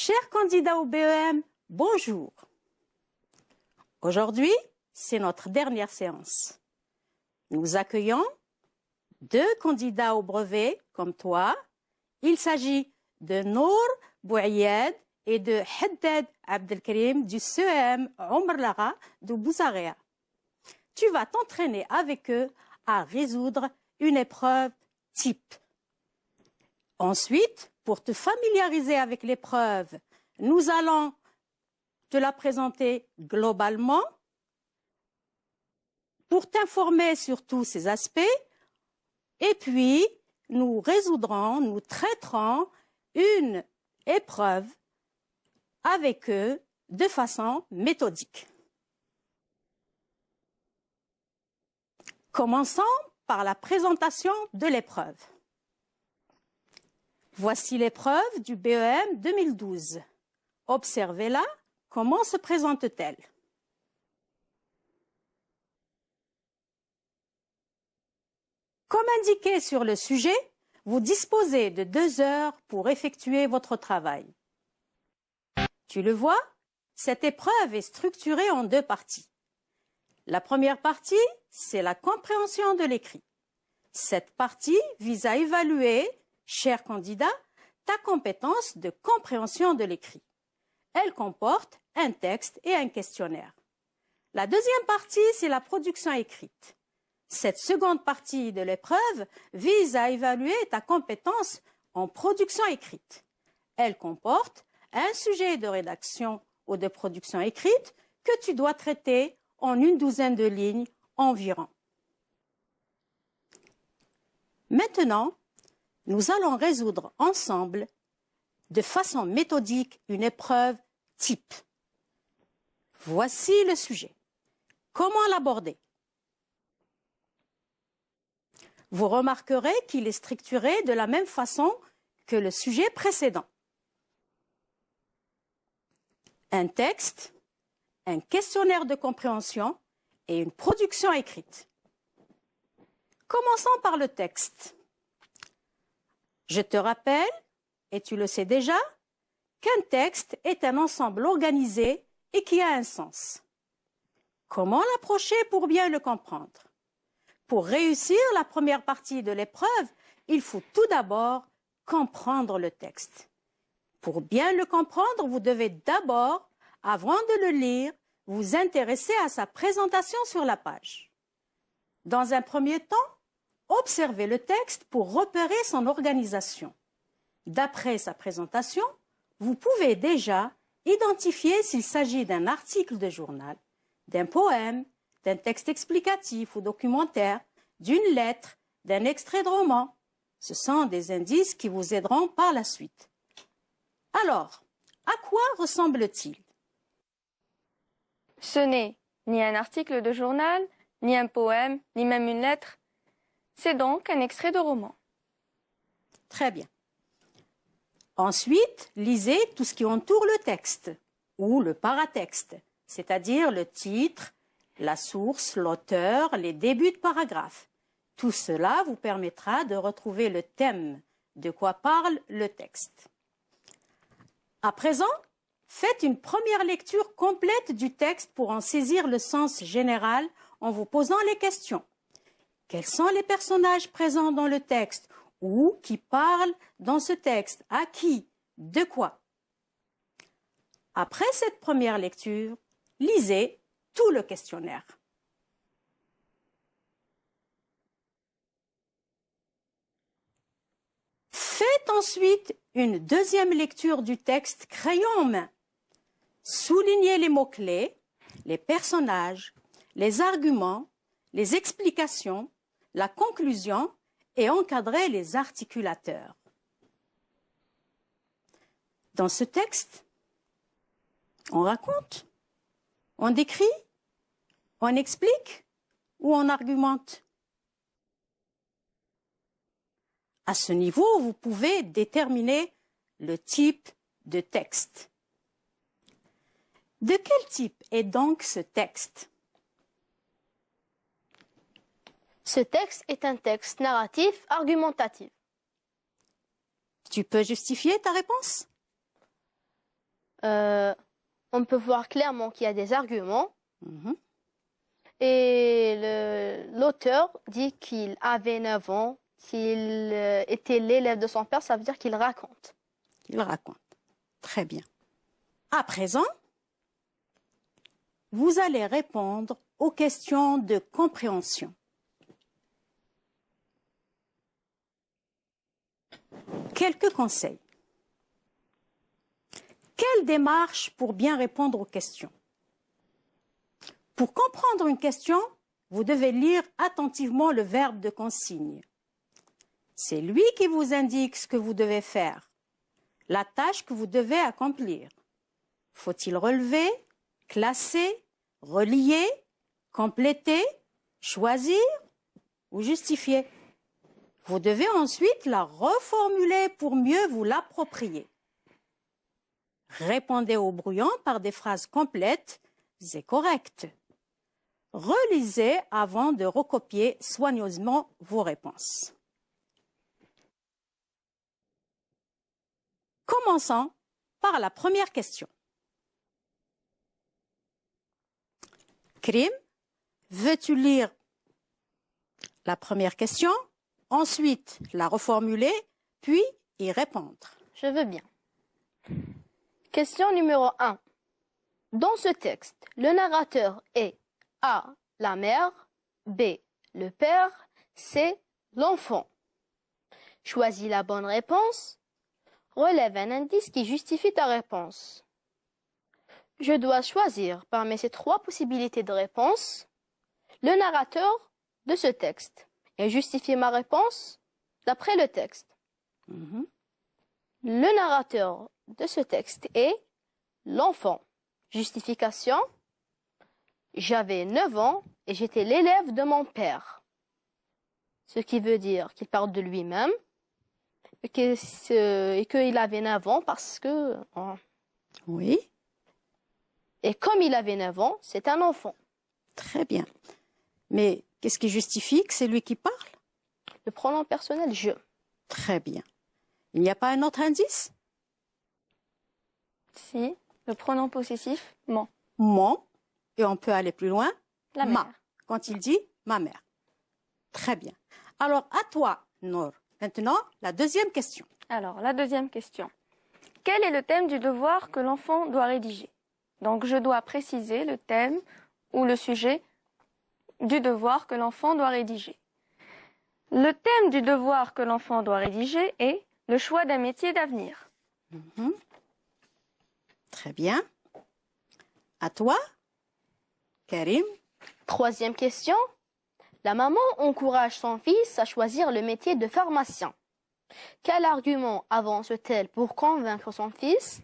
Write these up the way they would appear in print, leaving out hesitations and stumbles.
Chers candidats au BEM, bonjour. Aujourd'hui, c'est notre dernière séance. Nous accueillons 2 candidats au brevet comme toi. Il s'agit de Nour Bouayed et de Haddad Abdelkarim du CEM Omar Lara de Bouzaréa. Tu vas t'entraîner avec eux à résoudre une épreuve type. Ensuite, pour te familiariser avec l'épreuve, nous allons te la présenter globalement pour t'informer sur tous ces aspects. Et puis, nous traiterons une épreuve avec eux de façon méthodique. Commençons par la présentation de l'épreuve. Voici l'épreuve du BEM 2012. Observez-la, comment se présente-t-elle? Comme indiqué sur le sujet, vous disposez de 2 heures pour effectuer votre travail. Tu le vois, cette épreuve est structurée en 2 parties. La première partie, c'est la compréhension de l'écrit. Cette partie vise à évaluer, cher candidat, ta compétence de compréhension de l'écrit. Elle comporte un texte et un questionnaire. La deuxième partie, c'est la production écrite. Cette seconde partie de l'épreuve vise à évaluer ta compétence en production écrite. Elle comporte un sujet de rédaction ou de production écrite que tu dois traiter en une douzaine de lignes environ. Maintenant, nous allons résoudre ensemble de façon méthodique une épreuve type. Voici le sujet. Comment l'aborder? Vous remarquerez qu'il est structuré de la même façon que le sujet précédent. Un texte, un questionnaire de compréhension et une production écrite. Commençons par le texte. Je te rappelle, et tu le sais déjà, qu'un texte est un ensemble organisé et qui a un sens. Comment l'approcher pour bien le comprendre? Pour réussir la première partie de l'épreuve, il faut tout d'abord comprendre le texte. Pour bien le comprendre, vous devez d'abord, avant de le lire, vous intéresser à sa présentation sur la page. Dans un premier temps, observez le texte pour repérer son organisation. D'après sa présentation, vous pouvez déjà identifier s'il s'agit d'un article de journal, d'un poème, d'un texte explicatif ou documentaire, d'une lettre, d'un extrait de roman. Ce sont des indices qui vous aideront par la suite. Alors, à quoi ressemble-t-il? Ce n'est ni un article de journal, ni un poème, ni même une lettre. C'est donc un extrait de roman. Très bien. Ensuite, lisez tout ce qui entoure le texte ou le paratexte, c'est-à-dire le titre, la source, l'auteur, les débuts de paragraphe. Tout cela vous permettra de retrouver le thème, de quoi parle le texte. À présent, faites une première lecture complète du texte pour en saisir le sens général en vous posant les questions. Quels sont les personnages présents dans le texte ou qui parlent dans ce texte? À qui? De quoi? Après cette première lecture, lisez tout le questionnaire. Faites ensuite une deuxième lecture du texte crayon en main. Soulignez les mots-clés, les personnages, les arguments, les explications, la conclusion et encadrez les articulateurs. Dans ce texte, on raconte, on décrit, on explique ou on argumente. À ce niveau, vous pouvez déterminer le type de texte. De quel type est donc ce texte? Ce texte est un texte narratif argumentatif. Tu peux justifier ta réponse? on peut voir clairement qu'il y a des arguments. Mhm. Et l'auteur dit qu'il avait 9 ans, qu'il était l'élève de son père, ça veut dire qu'il raconte. Il raconte. Très bien. À présent, vous allez répondre aux questions de compréhension. Quelques conseils. Quelle démarche pour bien répondre aux questions? Pour comprendre une question, vous devez lire attentivement le verbe de consigne. C'est lui qui vous indique ce que vous devez faire, la tâche que vous devez accomplir. Faut-il relever, classer, relier, compléter, choisir ou justifier? Vous devez ensuite la reformuler pour mieux vous l'approprier. Répondez au brouillon par des phrases complètes et correctes. Relisez avant de recopier soigneusement vos réponses. Commençons par la première question. Krim, veux-tu lire la première question, ensuite la reformuler, puis y répondre? Je veux bien. Question numéro 1. Dans ce texte, le narrateur est A. La mère, B. Le père, C. L'enfant. Choisis la bonne réponse. Relève un indice qui justifie ta réponse. Je dois choisir parmi ces 3 possibilités de réponse le narrateur de ce texte et justifier ma réponse d'après le texte. Mhm. Le narrateur de ce texte est l'enfant. Justification. J'avais 9 ans et j'étais l'élève de mon père. Ce qui veut dire qu'il parle de lui-même et qu'il avait 9 ans parce que... Oui, Et comme il avait 9 ans, c'est un enfant. très bien. Mais qu'est-ce qui justifie que c'est lui qui parle? Le pronom personnel, je. Très bien. Il n'y a pas un autre indice? Si, le pronom possessif, mon. Mon, et on peut aller plus loin, La ma, mère. quand il dit ma mère. Très bien. Alors, à toi, Nour. Maintenant, la deuxième question. Alors, la deuxième question. Quel est le thème du devoir que l'enfant doit rédiger? Donc, je dois préciser le thème ou le sujet du devoir que l'enfant doit rédiger. Le thème du devoir que l'enfant doit rédiger est le choix d'un métier d'avenir. Mhm. Très bien. À toi, Karim. 3e question. La maman encourage son fils à choisir le métier de pharmacien. Quel argument avance-t-elle pour convaincre son fils?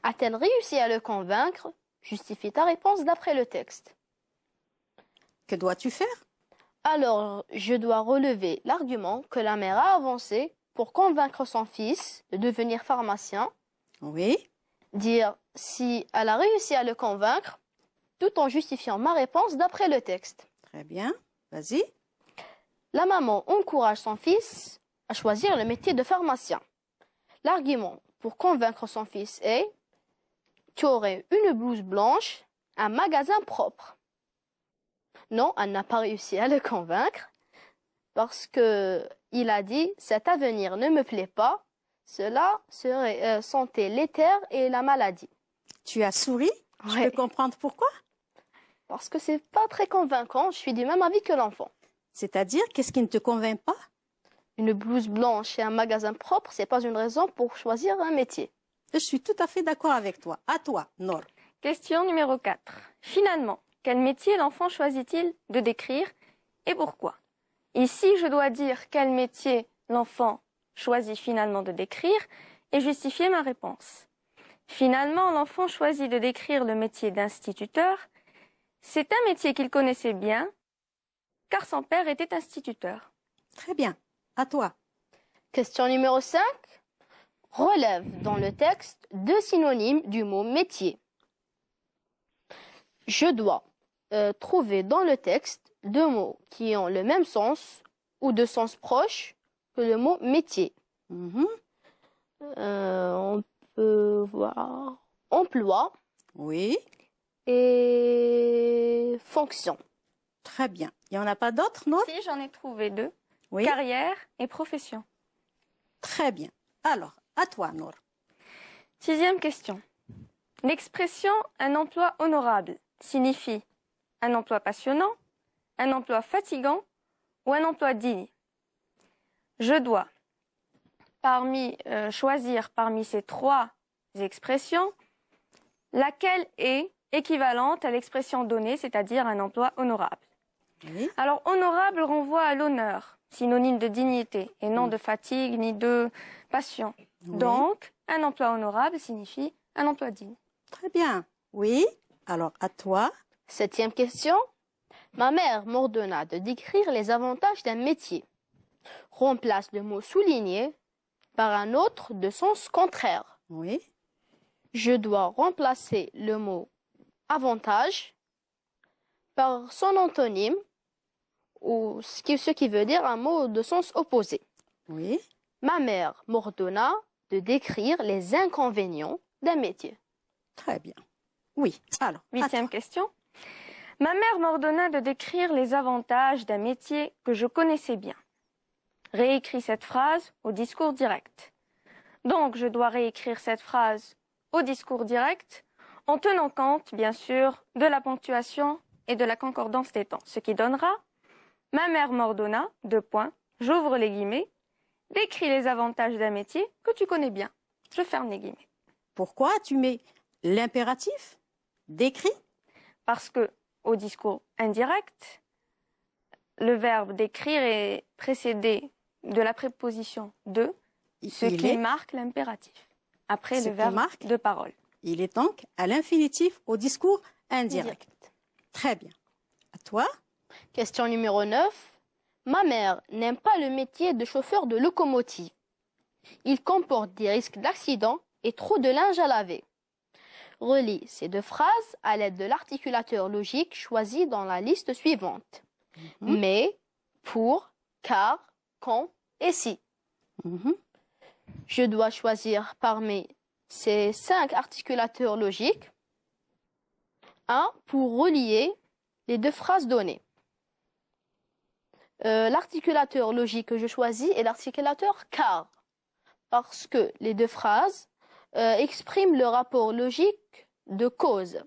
A-t-elle réussi à le convaincre? Justifie ta réponse d'après le texte. Que dois-tu faire? Alors, je dois relever l'argument que la mère a avancé pour convaincre son fils de devenir pharmacien. Oui. Dire si elle a réussi à le convaincre, tout en justifiant ma réponse d'après le texte. Très bien. Vas-y. La maman encourage son fils à choisir le métier de pharmacien. L'argument pour convaincre son fils est « Tu aurais une blouse blanche, un magasin propre ». Non, elle n'a pas réussi à le convaincre parce que il a dit « Cet avenir ne me plaît pas, cela serait santé l'éther et la maladie ». Tu as souri? Je Ouais. peux comprendre pourquoi? Parce que c'est pas très convaincant, je suis du même avis que l'enfant. C'est-à-dire, qu'est-ce qui ne te convainc pas? Une blouse blanche et un magasin propre, c'est pas une raison pour choisir un métier. Je suis tout à fait d'accord avec toi. À toi, Nour. Question numéro 4. Finalement, quel métier l'enfant choisit-il de décrire et pourquoi? Ici, je dois dire quel métier l'enfant choisit finalement de décrire et justifier ma réponse. Finalement, l'enfant choisit de décrire le métier d'instituteur. C'est un métier qu'il connaissait bien, car son père était instituteur. Très bien. À toi. Question numéro 5. Relève dans le texte 2 synonymes du mot métier. Je dois trouver dans le texte 2 mots qui ont le même sens ou de sens proche que le mot métier. Mhm. On peut voir emploi Oui, et fonction. très bien. Il n'y en a pas d'autres, non? Si, j'en ai trouvé deux. Oui, Carrière et profession. très bien. Alors, à toi, Nour. 6e question. L'expression un emploi honorable signifie un emploi passionnant, un emploi fatigant ou un emploi digne. Je dois choisir parmi ces trois expressions laquelle est équivalente à l'expression donnée, c'est-à-dire un emploi honorable. Oui, Alors, honorable renvoie à l'honneur, synonyme de dignité, et non de fatigue ni de passion. oui, Donc, un emploi honorable signifie un emploi digne. très bien. Oui, alors à toi. 7e question. Ma mère m'ordonna de décrire les avantages d'un métier. Remplace le mot souligné par un autre de sens contraire. Oui, Je dois remplacer le mot avantage par son antonyme ou ce qui veut dire un mot de sens opposé. oui, Ma mère m'ordonna de décrire les inconvénients d'un métier. très bien. Oui, alors, à 8e toi. question. Ma mère m'ordonna de décrire les avantages d'un métier que je connaissais bien. Réécris cette phrase au discours direct. Donc, je dois réécrire cette phrase au discours direct en tenant compte, bien sûr, de la ponctuation et de la concordance des temps. Ce qui donnera « Ma mère m'ordonna, j'ouvre les guillemets, décris les avantages d'un métier que tu connais bien. » Je ferme les guillemets. Pourquoi tu mets l'impératif décrit? Parce que au discours indirect, le verbe décrire est précédé de la préposition de, ce qui marque l'impératif. Après Ce le qui verbe marque de parole. Il est donc à l'infinitif au discours indirect. Très bien. À toi. Question numéro 9. Ma mère n'aime pas le métier de chauffeur de locomotive. Il comporte des risques d'accident et trop de linge à laver. Relie ces deux phrases à l'aide de l'articulateur logique choisi dans la liste suivante. Mais, pour, car, quand et si. Je dois choisir parmi ces 5 articulateurs logiques un pour relier les deux phrases données. L'articulateur logique que je choisis est l'articulateur car, parce que les deux phrases expriment le rapport logique de cause.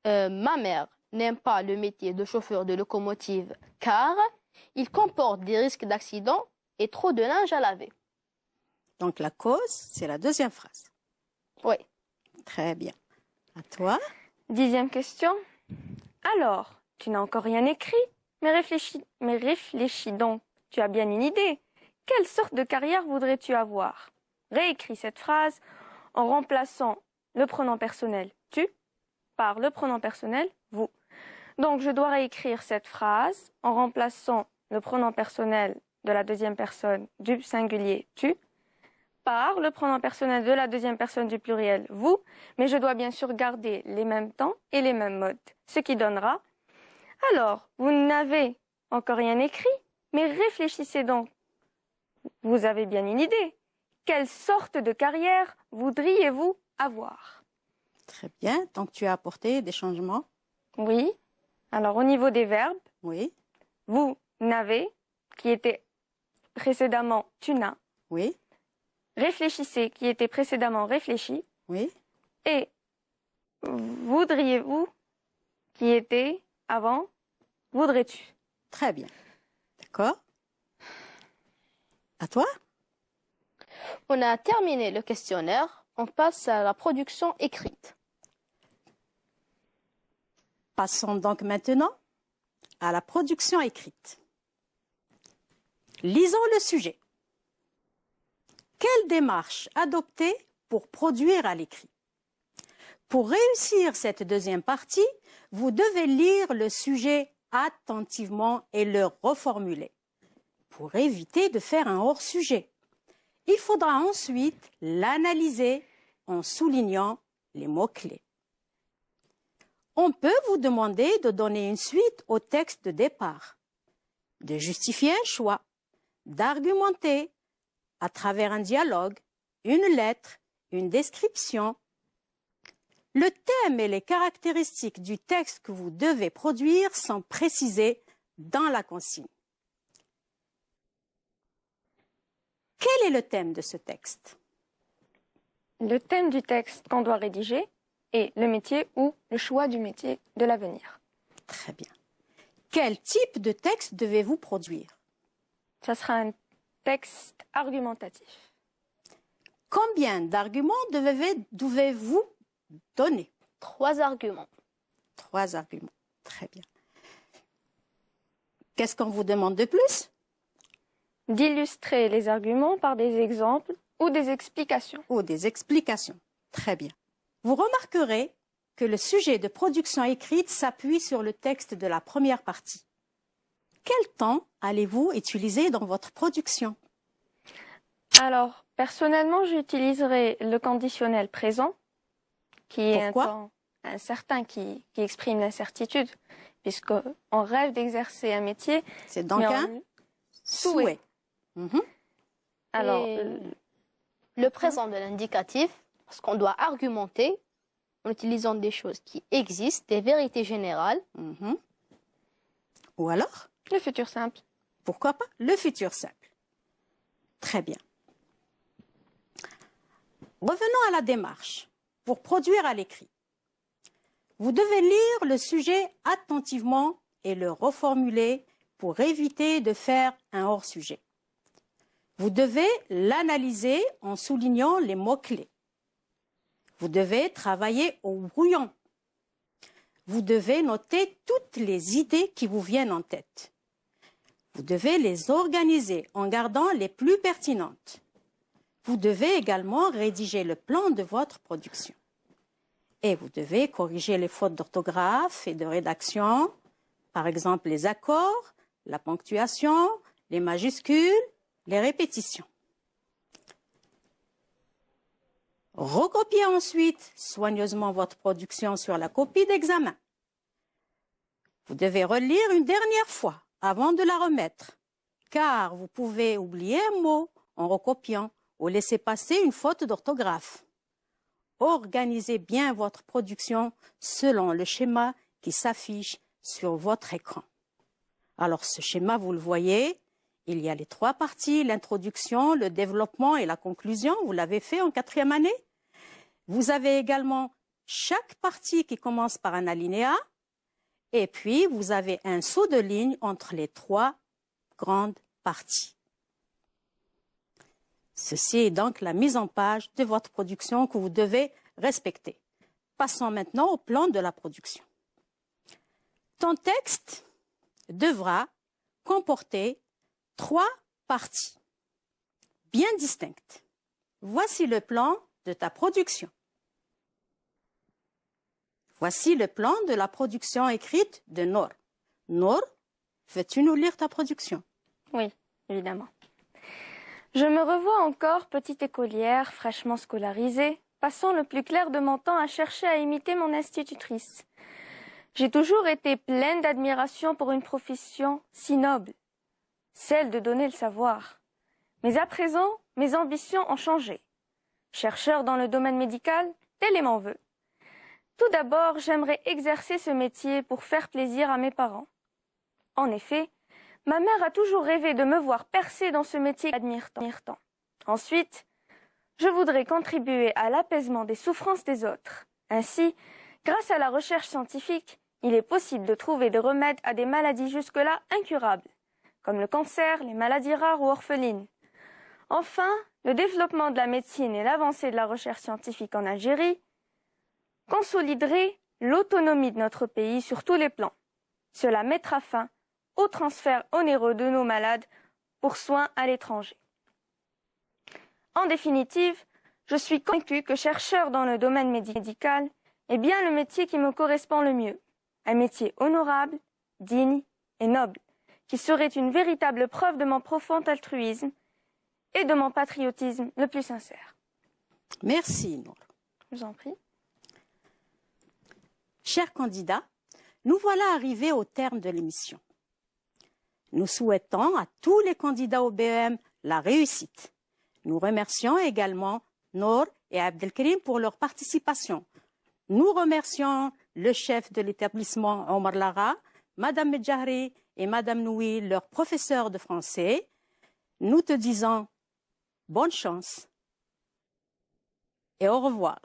Ma mère n'aime pas le métier de chauffeur de locomotive car il comporte des risques d'accident et trop de linge à laver. Donc la cause, c'est la deuxième phrase. Oui. Très bien. À toi. 10e question. Alors, tu n'as encore rien écrit, mais réfléchis donc. Tu as bien une idée. Quelle sorte de carrière voudrais-tu avoir? Réécris cette phrase en remplaçant le pronom personnel tu par le pronom personnel vous. Donc, je dois réécrire cette phrase en remplaçant le pronom personnel de la deuxième personne du singulier tu par le pronom personnel de la deuxième personne du pluriel vous, mais je dois bien sûr garder les mêmes temps et les mêmes modes, ce qui donnera « Alors, vous n'avez encore rien écrit, mais réfléchissez donc. Vous avez bien une idée. Quelle sorte de carrière voudriez-vous avoir ?» Très bien. Donc tu as apporté des changements. Oui. Alors, au niveau des verbes, Oui. vous n'avez, qui était précédemment tu n'as. Oui. Réfléchissez, qui était précédemment réfléchi. Oui. Et voudriez-vous, qui était avant voudrais-tu. Très bien. D'accord. À toi. On a terminé le questionnaire. On passe à la production écrite. Passons donc maintenant à la production écrite. Lisons le sujet. Quelle démarche adopter pour produire à l'écrit? Pour réussir cette deuxième partie, vous devez lire le sujet attentivement et le reformuler. Pour éviter de faire un hors-sujet, il faudra ensuite l'analyser en soulignant les mots-clés. On peut vous demander de donner une suite au texte de départ, de justifier un choix, d'argumenter à travers un dialogue, une lettre, une description, Le thème et les caractéristiques du texte que vous devez produire sont précisés dans la consigne. Quel est le thème de ce texte? Le thème du texte qu'on doit rédiger est le métier ou le choix du métier de l'avenir. Très bien. Quel type de texte devez-vous produire? Ça sera un texte argumentatif. Combien d'arguments devez-vous donner? 3 arguments. 3 arguments. Très bien. Qu'est-ce qu'on vous demande de plus? D'illustrer les arguments par des exemples ou des explications. Ou des explications. Très bien. Vous remarquerez que le sujet de production écrite s'appuie sur le texte de la première partie. Quel temps allez-vous utiliser dans votre production? Alors, personnellement, j'utiliserai le conditionnel présent, qui est un Pourquoi? temps incertain, qui exprime l'incertitude, puisqu'on rêve d'exercer un métier. C'est donc mais un souhait. Mhm. Alors, Et le présent de l'indicatif, parce qu'on doit argumenter en utilisant des choses qui existent, des vérités générales. Mhm. Ou alors, le futur simple. pourquoi pas, le futur simple. Très bien. Revenons à la démarche. Pour produire à l'écrit, vous devez lire le sujet attentivement et le reformuler pour éviter de faire un hors-sujet. Vous devez l'analyser en soulignant les mots-clés. Vous devez travailler au brouillon. Vous devez noter toutes les idées qui vous viennent en tête. Vous devez les organiser en gardant les plus pertinentes. Vous devez également rédiger le plan de votre production. Et vous devez corriger les fautes d'orthographe et de rédaction, par exemple les accords, la ponctuation, les majuscules, les répétitions. Recopiez ensuite soigneusement votre production sur la copie d'examen. Vous devez relire une dernière fois avant de la remettre, car vous pouvez oublier un mot en recopiant ou laisser passer une faute d'orthographe. Organisez bien votre production selon le schéma qui s'affiche sur votre écran. Alors ce schéma, vous le voyez, il y a les 3 parties, l'introduction, le développement et la conclusion. Vous l'avez fait en 4e année. Vous avez également chaque partie qui commence par un alinéa. Et puis, vous avez un saut de ligne entre les 3 grandes parties. Ceci est donc la mise en page de votre production que vous devez respecter. Passons maintenant au plan de la production. Ton texte devra comporter 3 parties bien distinctes. Voici le plan de ta production. Voici le plan de la production écrite de Nour. Nour, veux-tu nous lire ta production? Oui, évidemment. Je me revois encore petite écolière, fraîchement scolarisée, passant le plus clair de mon temps à chercher à imiter mon institutrice. J'ai toujours été pleine d'admiration pour une profession si noble, celle de donner le savoir. Mais à présent, mes ambitions ont changé. Chercheur dans le domaine médical, tel est mon vœu. Tout d'abord, j'aimerais exercer ce métier pour faire plaisir à mes parents. En effet, ma mère a toujours rêvé de me voir percer dans ce métier qu'elle admire tant. Ensuite, je voudrais contribuer à l'apaisement des souffrances des autres. Ainsi, grâce à la recherche scientifique, il est possible de trouver des remèdes à des maladies jusque-là incurables, comme le cancer, les maladies rares ou orphelines. Enfin, le développement de la médecine et l'avancée de la recherche scientifique en Algérie consoliderait l'autonomie de notre pays sur tous les plans. Cela mettra fin au transfert onéreux de nos malades pour soins à l'étranger. En définitive, je suis convaincue que chercheur dans le domaine médical est bien le métier qui me correspond le mieux. Un métier honorable, digne et noble, qui serait une véritable preuve de mon profond altruisme et de mon patriotisme le plus sincère. Merci, Nour. Je vous en prie. Chers candidats, nous voilà arrivés au terme de l'émission. Nous souhaitons à tous les candidats au BEM la réussite. Nous remercions également Nour et Abdelkrim pour leur participation. Nous remercions le chef de l'établissement Omar Lara, Madame Medjahri et Madame Noui, leur professeur de français. Nous te disons bonne chance et au revoir.